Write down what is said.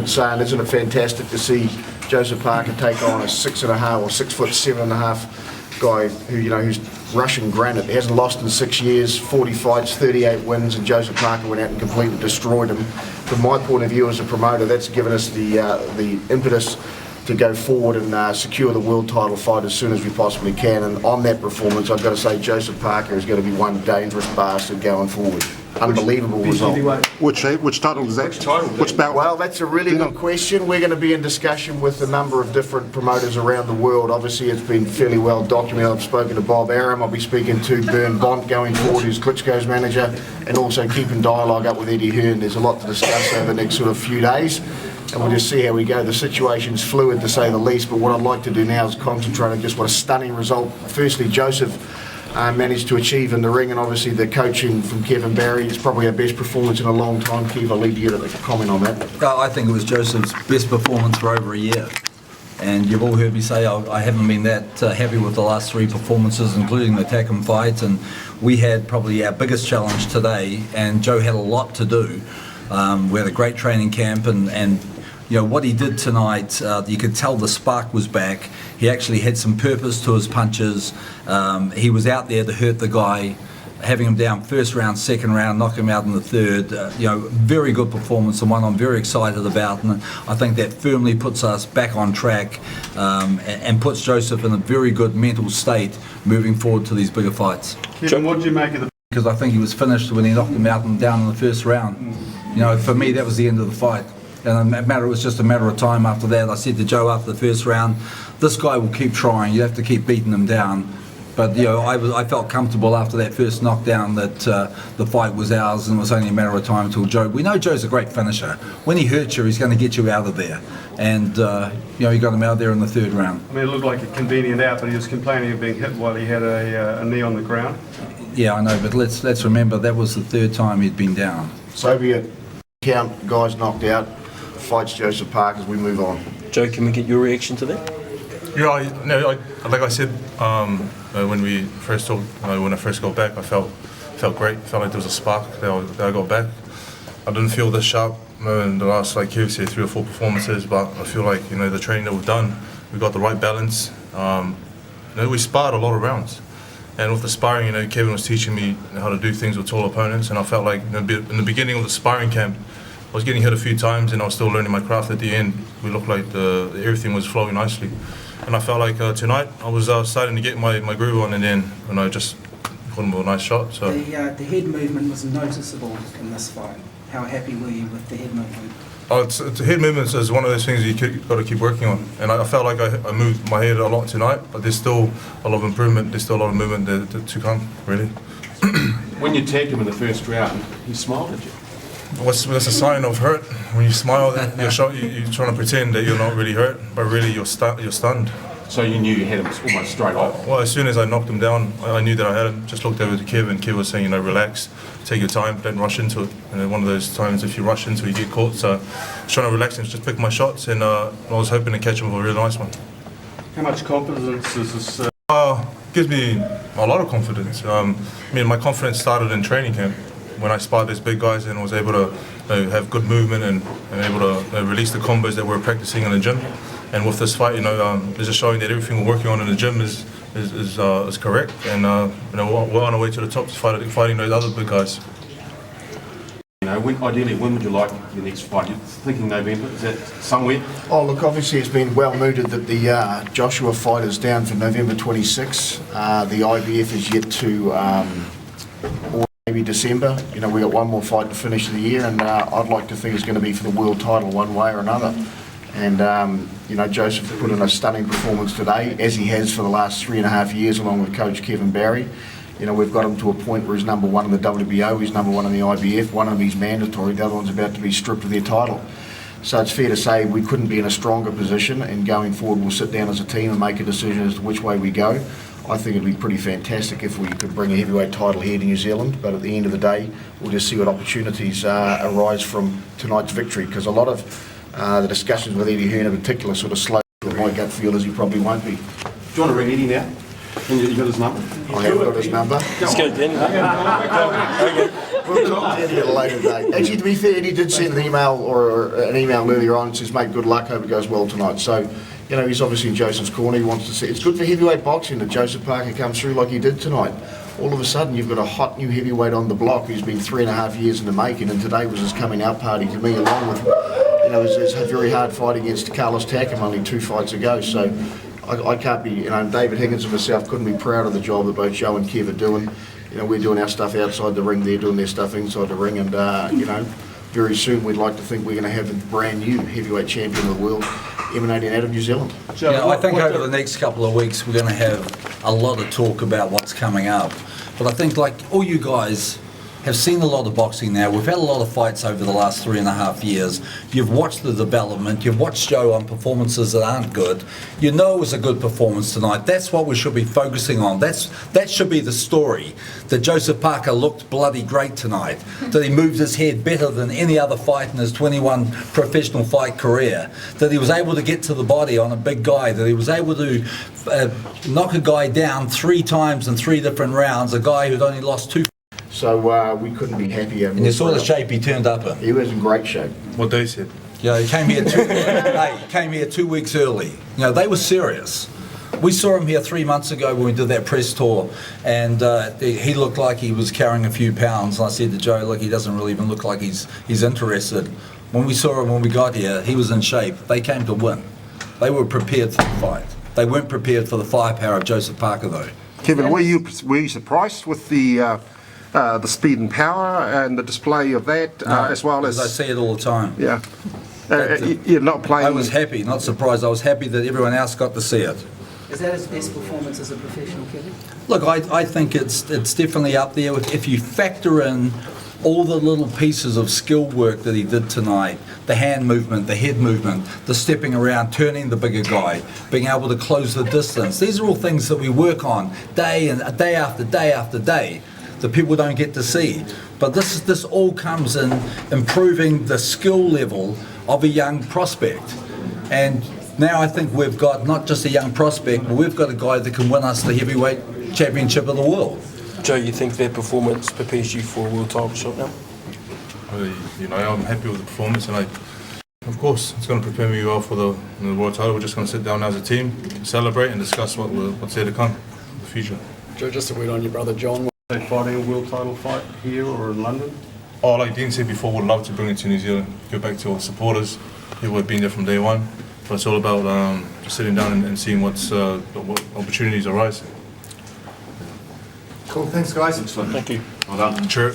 Isn't it fantastic to see Joseph Parker take on a 6.5 or 6'7.5" guy who's Russian granite. He hasn't lost in 6 years, 40 fights, 38 wins, and Joseph Parker went out and completely destroyed him. From my point of view as a promoter, that's given us the impetus to go forward and secure the world title fight as soon as we possibly can. And on that performance, I've got to say Joseph Parker is going to be one dangerous bastard going forward. Unbelievable result. Which title is that? Which belt? Well, that's a really good question. We're going to be in discussion with a number of different promoters around the world. Obviously, it's been fairly well documented. I've spoken to Bob Aram. I'll be speaking to Bern Bont going forward, who's Klitschko's manager, and also keeping dialogue up with Eddie Hearn. There's a lot to discuss over the next sort of few days, and we'll just see how we go. The situation's fluid, to say the least, but what I'd like to do now is concentrate on just what a stunning result. Firstly, Joseph managed to achieve in the ring, and obviously the coaching from Kevin Barry is probably our best performance in a long time. Kev, I'll leave you to comment on that. I think it was Joseph's best performance for over a year, and you've all heard me say I haven't been that happy with the last 3 performances, including the Takum fight, and we had probably our biggest challenge today, and Joe had a lot to do. We had a great training camp, and what he did tonight, you could tell the spark was back. He actually had some purpose to his punches. He was out there to hurt the guy, having him down first round, second round, knock him out in the third. Very good performance, and one I'm very excited about. And I think that firmly puts us back on track and puts Joseph in a very good mental state moving forward to these bigger fights. Kevin, what did you make of the... Because I think he was finished when he knocked him out and down in the first round. For me, that was the end of the fight. And it was just a matter of time after that. I said to Joe after the first round, this guy will keep trying. You have to keep beating him down. But I felt comfortable after that first knockdown that the fight was ours, and it was only a matter of time until Joe. We know Joe's a great finisher. When he hurts you, he's going to get you out of there. And he got him out there in the third round. I mean, it looked like a convenient out, but he was complaining of being hit while he had a knee on the ground. Yeah, I know, but let's remember that was the 3rd time he'd been down. So be it. Count guys knocked out. Fights Joseph Parker as we move on. Joe, can we get your reaction to that? Yeah, like I said, when we first talked, when I first got back, I felt great. Felt like there was a spark that I got back. I didn't feel this sharp in the last, like Kev said, 3 or 4 performances, but I feel like the training that we've done, we got the right balance. We sparred a lot of rounds, and with the sparring, Kevin was teaching me how to do things with tall opponents, and I felt like in the beginning of the sparring camp, I was getting hit a few times, and I was still learning my craft. At the end, we looked like everything was flowing nicely, and I felt like tonight I was starting to get my groove on, and then I just put him with a nice shot. So the head movement was noticeable in this fight. How happy were you with the head movement? The head movements is one of those things got to keep working on, and I felt like I moved my head a lot tonight, but there's still a lot of improvement. There's still a lot of movement to come, really. When you tagged him in the first round, he smiled at you. That's a sign of hurt. When you smile, you're trying to pretend that you're not really hurt, but really you're stunned. So you knew you had him almost straight off? Well, as soon as I knocked him down, I knew that I had him. Just looked over to Kev, and Kev was saying, relax, take your time, don't rush into it. And one of those times, if you rush into it, you get caught. So I was trying to relax and just pick my shots, and I was hoping to catch him with a really nice one. How much confidence is this? Gives me a lot of confidence. My confidence started in training camp, when I sparred these big guys and was able to have good movement and able to release the combos that we're practicing in the gym. And with this fight, it's just showing that everything we're working on in the gym is correct. And we're on our way to the top, fighting those other big guys. Ideally, when would you like your next fight? You're thinking November, is that somewhere? Oh, look, obviously it's been well mooted that the Joshua fight is down for November 26. The IBF is yet to, or maybe December. We got one more fight to finish the year, and I'd like to think it's going to be for the world title one way or another. And, Joseph put in a stunning performance today, as he has for the last 3.5 years, along with Coach Kevin Barry. We've got him to a point where he's number 1 in the WBO, he's number 1 in the IBF, one of them is mandatory, the other one's about to be stripped of their title. So it's fair to say we couldn't be in a stronger position, and going forward we'll sit down as a team and make a decision as to which way we go. I think it'd be pretty fantastic if we could bring a heavyweight title here to New Zealand, but at the end of the day, we'll just see what opportunities arise from tonight's victory, because a lot of the discussions with Eddie Hearn in particular sort of slowed. My gut feel is he probably won't be. Do you want to ring Eddie now? And you got his number? I have got his number. Let's go, Danny. We'll talk to Eddie at a later date. Actually, to be fair, Eddie did send an email earlier on and says, mate, good luck, hope it goes well tonight. So, he's obviously in Joseph's corner. He wants to see. It's good for heavyweight boxing that Joseph Parker comes through like he did tonight. All of a sudden, you've got a hot new heavyweight on the block who's been 3.5 years in the making, and today was his coming out party to me, along with, his very hard fight against Carlos Takam only 2 fights ago. So, I can't be, David Higgins and myself couldn't be proud of the job that both Joe and Kev are doing. We're doing our stuff outside the ring, they're doing their stuff inside the ring, and, very soon we'd like to think we're going to have a brand new heavyweight champion of the world emanating out of New Zealand. I think over the next couple of weeks we're going to have a lot of talk about what's coming up. But I think, like all you guys have seen a lot of boxing now. We've had a lot of fights over the last 3.5 years. You've watched the development. You've watched Joe on performances that aren't good. You know it was a good performance tonight. That's what we should be focusing on. That should be the story. That Joseph Parker looked bloody great tonight. That he moved his head better than any other fight in his 21 professional fight career. That he was able to get to the body on a big guy. That he was able to knock a guy down 3 times in 3 different rounds. A guy who'd only lost 2. So we couldn't be happier. And you saw the shape he turned up in. He was in great shape. What they said. Yeah, he came here 2 weeks early. They were serious. We saw him here 3 months ago when we did that press tour, and he looked like he was carrying a few pounds. And I said to Joe, look, he doesn't really even look like he's interested. When we saw him when we got here, he was in shape. They came to win. They were prepared for the fight. They weren't prepared for the firepower of Joseph Parker, though. Kevin, were you surprised with the speed and power and the display of that, as well as... I see it all the time. Yeah. You're not playing... I was happy, not surprised. I was happy that everyone else got to see it. Is that his best performance as a professional, Kevin? Look, I think it's definitely up there. If you factor in all the little pieces of skill work that he did tonight, the hand movement, the head movement, the stepping around, turning the bigger guy, being able to close the distance, these are all things that we work on day after day after day that people don't get to see. But this all comes in improving the skill level of a young prospect. And now I think we've got not just a young prospect, but we've got a guy that can win us the heavyweight championship of the world. Joe, you think that performance prepares you for a world title shot now? I'm happy with the performance, and of course, it's going to prepare me well for the world title. We're just going to sit down as a team, celebrate, and discuss what's there to come in the future. Joe, just a word on your brother John. Are they fighting a world title fight here or in London? Oh, like Dean said before, we'd love to bring it to New Zealand, go back to all the supporters who have been there from day one. But it's all about just sitting down and seeing what opportunities arise. Cool, thanks guys. Excellent. Thank you. Well done. Sure.